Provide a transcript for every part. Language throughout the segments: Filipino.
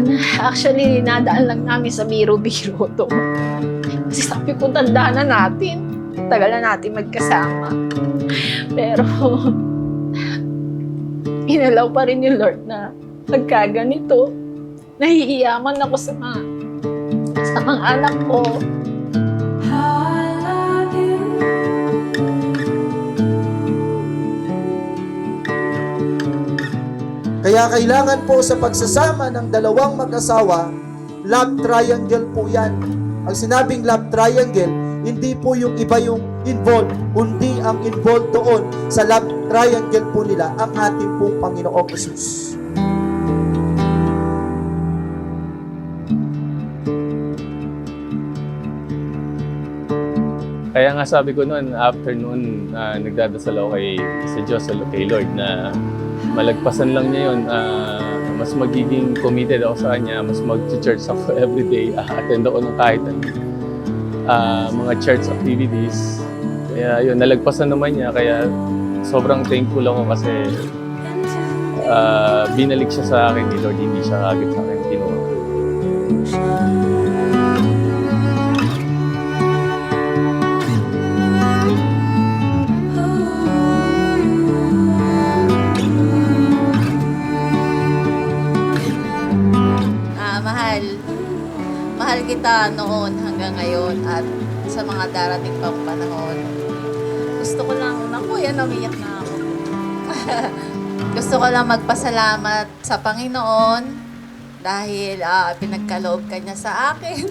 naman. Actually, nadaan lang namin sa biro-biro to. Kasi sabi ko, tanda na natin. Tagal na natin magkasama. Pero, inalaw pa rin ni Lord na nagkaganito. Nahihiyaman ako sa mga anak ko. Kaya kailangan po sa pagsasama ng dalawang mag-asawa, love triangle po yan. Ang sinabing love triangle, hindi po yung iba yung involved, kundi ang involved doon sa love triangle po nila, ang ating pong Panginoong Jesus. Kaya nga sabi ko noon, after noon, nagdadasal ako sa Diyos, kay Lord, na malagpasan lang niya yun. Mas magiging committed ako sa Kanya, mas mag-church ako everyday, attend ako ng kahit mga church activities. Kaya yun, nalagpasan naman niya, kaya sobrang thankful ako kasi binalik siya sa akin ni Lord, hindi siya agad sa akin kinuha. Mahal kita noon hanggang ngayon at sa mga darating pang panahon. Gusto ko lang, yan, umiyak na ako. Gusto ko lang magpasalamat sa Panginoon dahil pinagkaloob ka niya sa akin.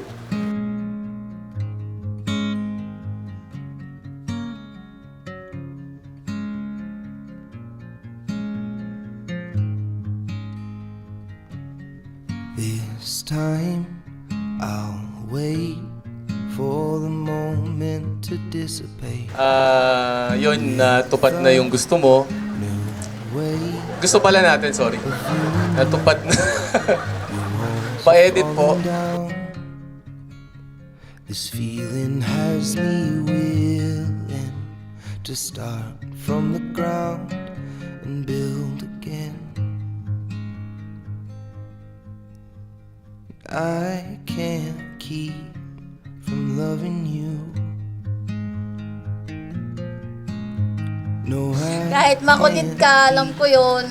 This time I'll wait for the moment to dissipate. Yun, natupad na yung gusto mo. New way Gusto pala natin, sorry. Natupad na. Pa-edit po. down. This feeling has me willing to start from the ground and build again. I can't keep from loving you. No, I Kahit makulit ka, alam ko yun.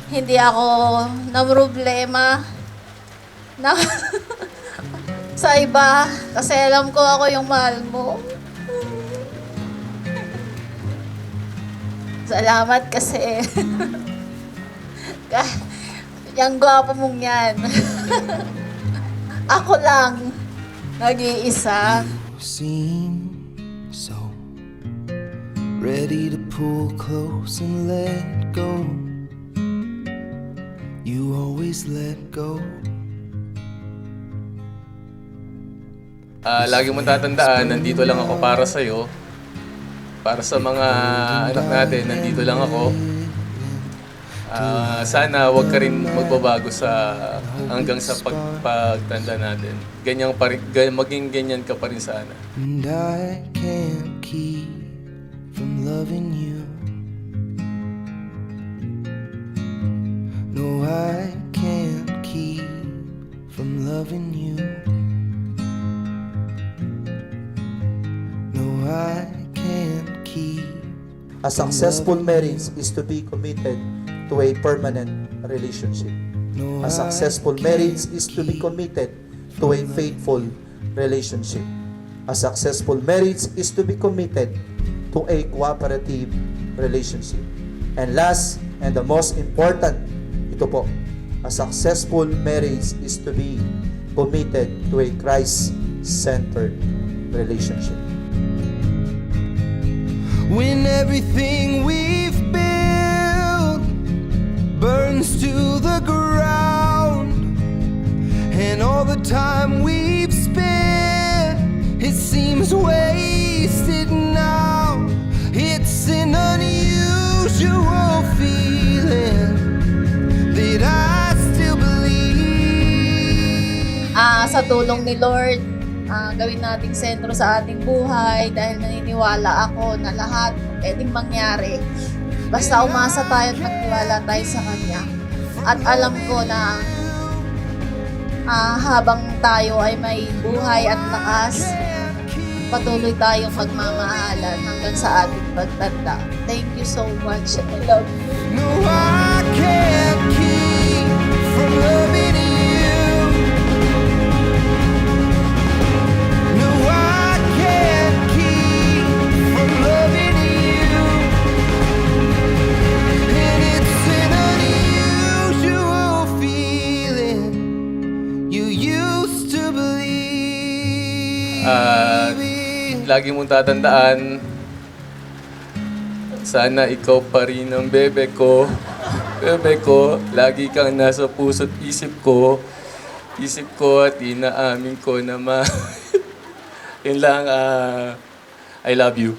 Hindi ako na problema na sa iba. Kasi alam ko ako yung mahal mo. Salamat kasi. Yung gwapo mong yan. Ako lang, nag-iisa. You seem so ready to pull close and let go. You always let go. Lagi mong tatandaan, nandito lang ako para sa'yo. Para sa mga anak natin, nandito lang ako. Sana wag ka rin magbabago hanggang sa pagtanda natin. Maging ganyan ka pa rin sana. And I can't keep from loving you. No, I can't keep from loving you. No, I can't keep. A successful marriage is to be committed to a permanent relationship. No, A successful marriage is to be committed to a faithful relationship. A successful marriage is to be committed to a cooperative relationship. And last and the most important, ito po, a successful marriage is to be committed to a Christ-centered relationship. When everything we've built burns to the ground, and all the time we've spent, it seems wasted now. It's an unusual feeling that I still believe. Sa tulong ni Lord, gawin nating sentro sa ating buhay dahil naniniwala ako na lahat pwedeng mangyari. Basta umasa tayo at magtiwala tayo sa Kanya. At alam ko na habang tayo ay may buhay at lakas, patuloy tayong magmamahalan hanggang sa ating pagtanda. Thank you so much. I love you. No, I can't keep from loving you. No, I can't keep from loving you. And it's an unusual feeling you used to believe in. Lagi mong tatandaan, sana ikaw pa rin ang bebe ko. Bebe ko, lagi kang nasa puso't isip ko. Isip ko at inaamin ko na Yun lang, I love you.